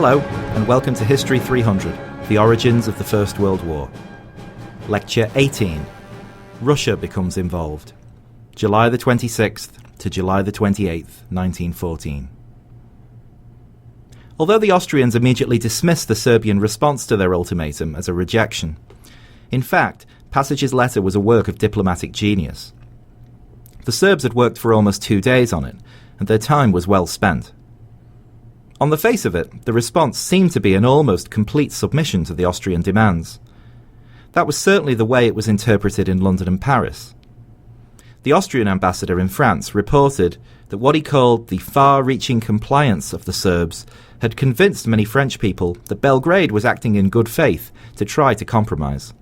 Hello, and welcome to History 300, The Origins of the First World War. Lecture 18, Russia becomes involved. July the 26th to July the 28th, 1914. Although the Austrians immediately dismissed the Serbian response to their ultimatum as a rejection, in fact, Passage's letter was a work of diplomatic genius. The Serbs had worked for almost 2 days on it, and their time was well spent. On the face of it, the response seemed to be an almost complete submission to the Austrian demands. That was certainly the way it was interpreted in London and Paris. The Austrian ambassador in France reported that what he called the far-reaching compliance of the Serbs had convinced many French people that Belgrade was acting in good faith to try to compromise.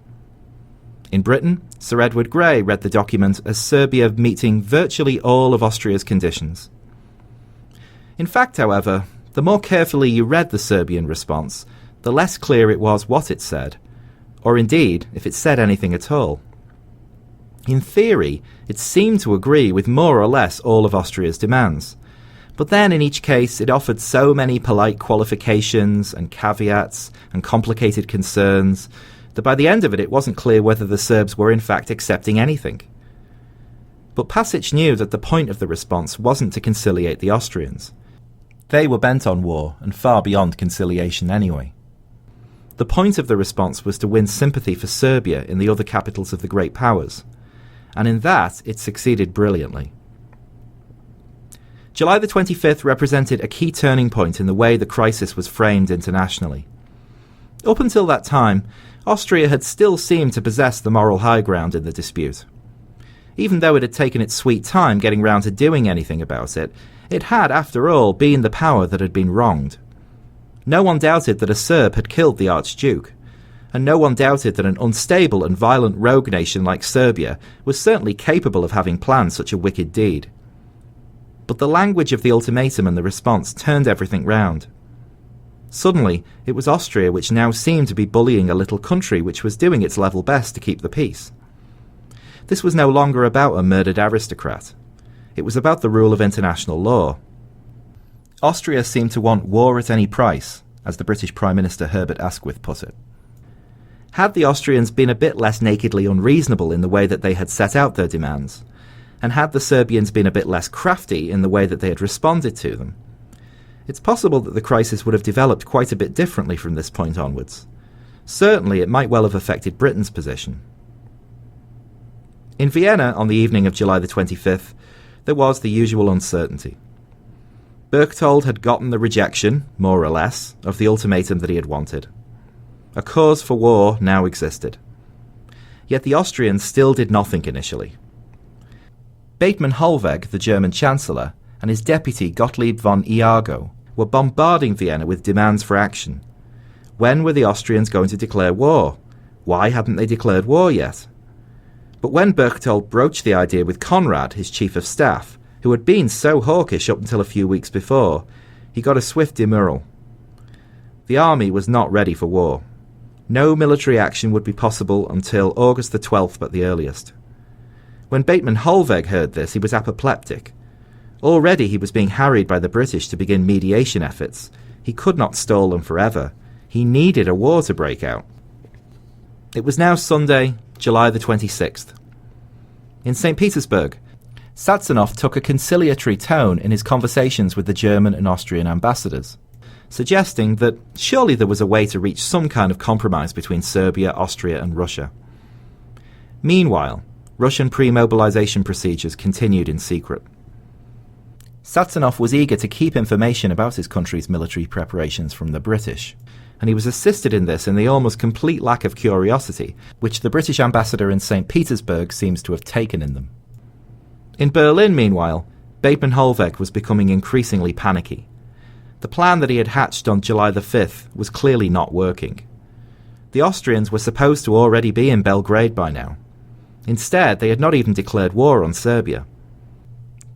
In Britain, Sir Edward Grey read the document as Serbia meeting virtually all of Austria's conditions. In fact, however, the more carefully you read the Serbian response, the less clear it was what it said, or indeed, if it said anything at all. In theory, it seemed to agree with more or less all of Austria's demands, but then in each case it offered so many polite qualifications and caveats and complicated concerns that by the end of it, it wasn't clear whether the Serbs were in fact accepting anything. But Passage knew that the point of the response wasn't to conciliate the Austrians. They were bent on war and far beyond conciliation anyway. The point of the response was to win sympathy for Serbia in the other capitals of the great powers, and in that it succeeded brilliantly. July the 25th represented a key turning point in the way the crisis was framed internationally. Up until that time, Austria had still seemed to possess the moral high ground in the dispute. Even though it had taken its sweet time getting round to doing anything about it, it had, after all, been the power that had been wronged. No one doubted that a Serb had killed the Archduke, and no one doubted that an unstable and violent rogue nation like Serbia was certainly capable of having planned such a wicked deed. But the language of the ultimatum and the response turned everything round. Suddenly, it was Austria which now seemed to be bullying a little country which was doing its level best to keep the peace. This was no longer about a murdered aristocrat. It was about the rule of international law. Austria seemed to want war at any price, as the British Prime Minister Herbert Asquith put it. Had the Austrians been a bit less nakedly unreasonable in the way that they had set out their demands, and had the Serbians been a bit less crafty in the way that they had responded to them, it's possible that the crisis would have developed quite a bit differently from this point onwards. Certainly, it might well have affected Britain's position. In Vienna, on the evening of July the 25th, there was the usual uncertainty. Berchtold had gotten the rejection, more or less, of the ultimatum that he had wanted. A cause for war now existed. Yet the Austrians still did nothing initially. Bethmann Hollweg, the German Chancellor, and his deputy Gottlieb von Iago were bombarding Vienna with demands for action. When were the Austrians going to declare war? Why hadn't they declared war yet? But when Berchtold broached the idea with Conrad, his chief of staff, who had been so hawkish up until a few weeks before, he got a swift demurral. The army was not ready for war. No military action would be possible until August the 12th at the earliest. When Bethmann Hollweg heard this, he was apoplectic. Already he was being harried by the British to begin mediation efforts. He could not stall them forever. He needed a war to break out. It was now Sunday, July the 26th. In St. Petersburg, Satsanov took a conciliatory tone in his conversations with the German and Austrian ambassadors, suggesting that surely there was a way to reach some kind of compromise between Serbia, Austria and Russia. Meanwhile, Russian pre-mobilization procedures continued in secret. Satsanov was eager to keep information about his country's military preparations from the British, and he was assisted in this in the almost complete lack of curiosity which the British ambassador in St. Petersburg seems to have taken in them. In Berlin, meanwhile, Bethmann Hollweg was becoming increasingly panicky. The plan that he had hatched on July the 5th was clearly not working. The Austrians were supposed to already be in Belgrade by now. Instead, they had not even declared war on Serbia.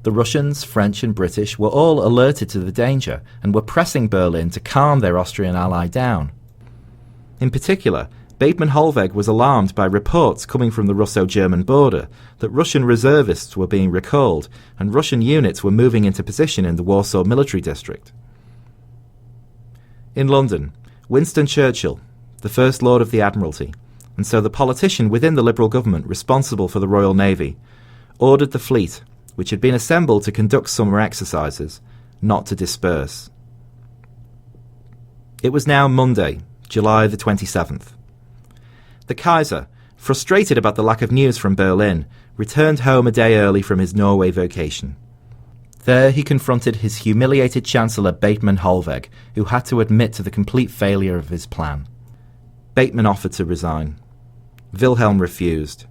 The Russians, French and British were all alerted to the danger and were pressing Berlin to calm their Austrian ally down. In particular, Bethmann Hollweg was alarmed by reports coming from the Russo-German border that Russian reservists were being recalled and Russian units were moving into position in the Warsaw military district. In London, Winston Churchill, the First Lord of the Admiralty, and so the politician within the Liberal government responsible for the Royal Navy, ordered the fleet, which had been assembled to conduct summer exercises, not to disperse. It was now Monday, July the 27th. The Kaiser, frustrated about the lack of news from Berlin, returned home a day early from his Norway vacation. There he confronted his humiliated Chancellor Bateman Holweg, who had to admit to the complete failure of his plan. Bateman offered to resign. Wilhelm refused.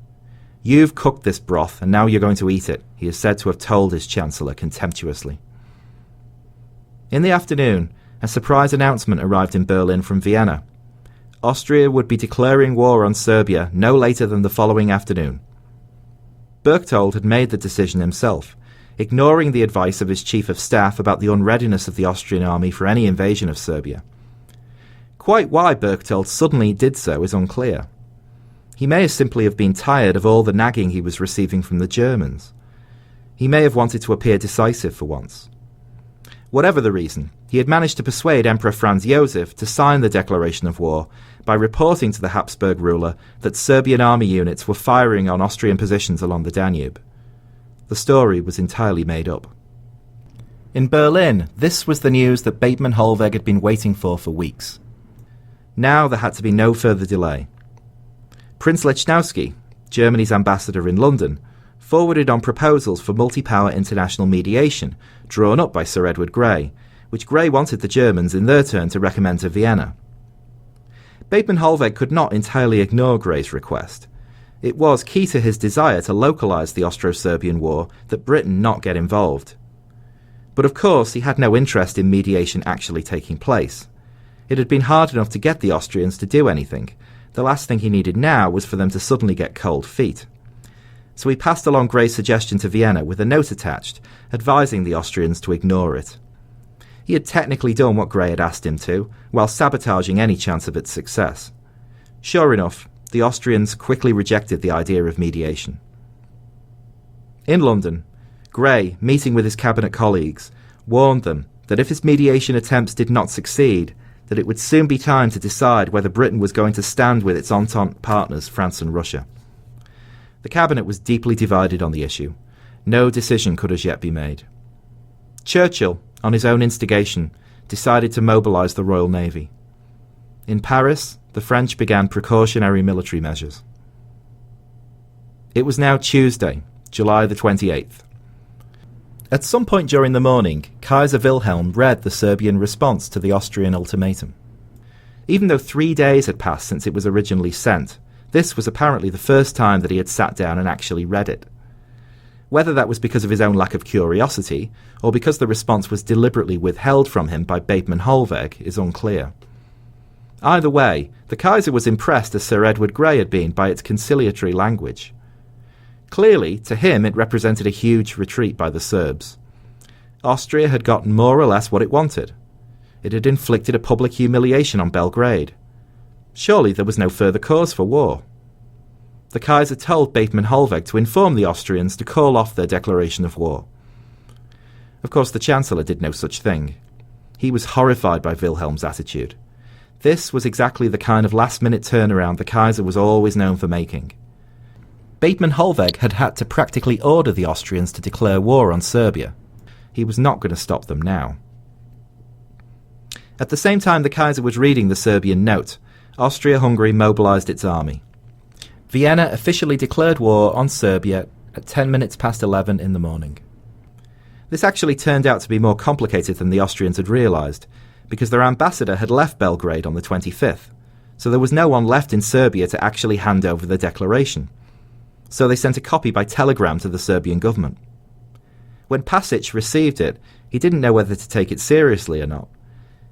"You've cooked this broth, and now you're going to eat it," he is said to have told his Chancellor contemptuously. In the afternoon, a surprise announcement arrived in Berlin from Vienna. Austria would be declaring war on Serbia no later than the following afternoon. Berchtold had made the decision himself, ignoring the advice of his chief of staff about the unreadiness of the Austrian army for any invasion of Serbia. Quite why Berchtold suddenly did so is unclear. He may simply have been tired of all the nagging he was receiving from the Germans. He may have wanted to appear decisive for once. Whatever the reason, he had managed to persuade Emperor Franz Josef to sign the declaration of war by reporting to the Habsburg ruler that Serbian army units were firing on Austrian positions along the Danube. The story was entirely made up. In Berlin, this was the news that Bateman Holweg had been waiting for weeks. Now there had to be no further delay. Prince Lechnowsky, Germany's ambassador in London, forwarded on proposals for multi-power international mediation drawn up by Sir Edward Grey, which Grey wanted the Germans in their turn to recommend to Vienna. Bateman Holweg could not entirely ignore Grey's request. It was key to his desire to localise the Austro-Serbian war that Britain not get involved. But of course he had no interest in mediation actually taking place. It had been hard enough to get the Austrians to do anything. The last thing he needed now was for them to suddenly get cold feet. So he passed along Grey's suggestion to Vienna with a note attached, advising the Austrians to ignore it. He had technically done what Grey had asked him to, while sabotaging any chance of its success. Sure enough, the Austrians quickly rejected the idea of mediation. In London, Grey, meeting with his cabinet colleagues, warned them that if his mediation attempts did not succeed, that it would soon be time to decide whether Britain was going to stand with its Entente partners, France and Russia. The cabinet was deeply divided on the issue. No decision could as yet be made. Churchill, on his own instigation, decided to mobilise the Royal Navy. In Paris, the French began precautionary military measures. It was now Tuesday, July the 28th. At some point during the morning, Kaiser Wilhelm read the Serbian response to the Austrian ultimatum. Even though 3 days had passed since it was originally sent, this was apparently the first time that he had sat down and actually read it. Whether that was because of his own lack of curiosity, or because the response was deliberately withheld from him by Bateman Holweg, is unclear. Either way, the Kaiser was impressed as Sir Edward Grey had been by its conciliatory language. Clearly, to him it represented a huge retreat by the Serbs. Austria had gotten more or less what it wanted. It had inflicted a public humiliation on Belgrade. Surely there was no further cause for war. The Kaiser told Bateman Holweg to inform the Austrians to call off their declaration of war. Of course, the Chancellor did no such thing. He was horrified by Wilhelm's attitude. This was exactly the kind of last-minute turnaround the Kaiser was always known for making. Bateman Holweg had had to practically order the Austrians to declare war on Serbia. He was not going to stop them now. At the same time the Kaiser was reading the Serbian note, Austria-Hungary mobilised its army. Vienna officially declared war on Serbia at 10 minutes past 11 in the morning. This actually turned out to be more complicated than the Austrians had realised, because their ambassador had left Belgrade on the 25th, so there was no one left in Serbia to actually hand over the declaration. So they sent a copy by telegram to the Serbian government. When Pasic received it, he didn't know whether to take it seriously or not.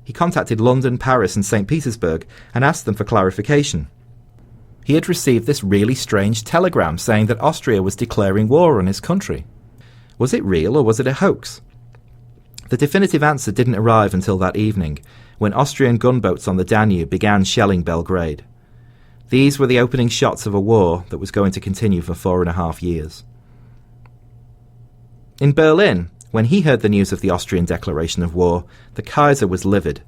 He contacted London, Paris and St. Petersburg and asked them for clarification. He had received this really strange telegram saying that Austria was declaring war on his country. Was it real or was it a hoax? The definitive answer didn't arrive until that evening, when Austrian gunboats on the Danube began shelling Belgrade. These were the opening shots of a war that was going to continue for 4.5 years. In Berlin, when he heard the news of the Austrian declaration of war, the Kaiser was livid.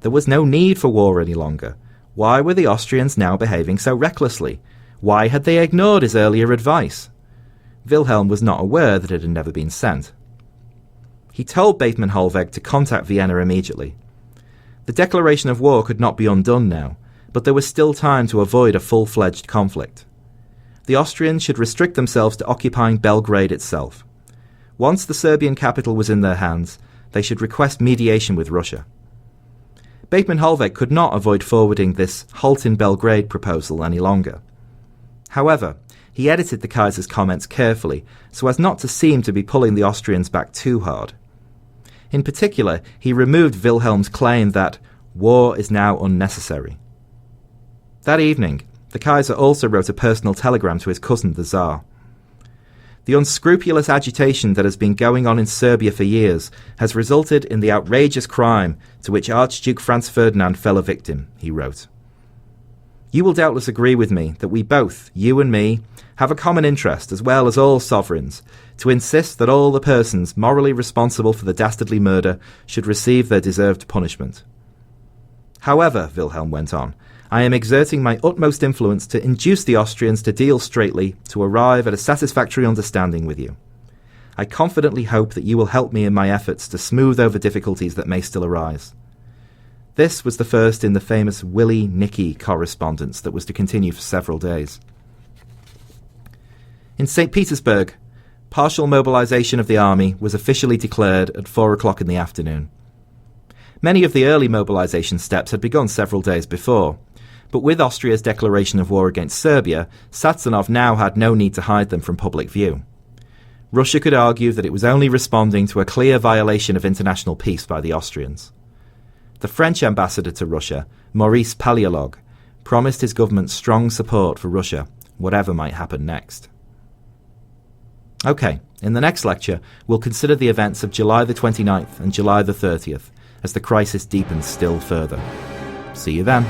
There was no need for war any longer. Why were the Austrians now behaving so recklessly? Why had they ignored his earlier advice? Wilhelm was not aware that it had never been sent. He told Bethmann Hollweg to contact Vienna immediately. The declaration of war could not be undone now, but there was still time to avoid a full-fledged conflict. The Austrians should restrict themselves to occupying Belgrade itself. Once the Serbian capital was in their hands, they should request mediation with Russia. Bethmann Hollweg could not avoid forwarding this halt in Belgrade proposal any longer. However, he edited the Kaiser's comments carefully so as not to seem to be pulling the Austrians back too hard. In particular, he removed Wilhelm's claim that war is now unnecessary. That evening, the Kaiser also wrote a personal telegram to his cousin, the Tsar. The unscrupulous agitation that has been going on in Serbia for years has resulted in the outrageous crime to which Archduke Franz Ferdinand fell a victim, he wrote. You will doubtless agree with me that we both, you and me, have a common interest, as well as all sovereigns, to insist that all the persons morally responsible for the dastardly murder should receive their deserved punishment. However, Wilhelm went on, I am exerting my utmost influence to induce the Austrians to deal straightly, to arrive at a satisfactory understanding with you. I confidently hope that you will help me in my efforts to smooth over difficulties that may still arise. This was the first in the famous Willie-Nicky correspondence that was to continue for several days. In St. Petersburg, partial mobilization of the army was officially declared at 4 o'clock in the afternoon. Many of the early mobilization steps had begun several days before, but with Austria's declaration of war against Serbia, Satsanov now had no need to hide them from public view. Russia could argue that it was only responding to a clear violation of international peace by the Austrians. The French ambassador to Russia, Maurice Palaiolog, promised his government strong support for Russia, whatever might happen next. OK, in the next lecture, we'll consider the events of July the 29th and July the 30th, as the crisis deepens still further. See you then.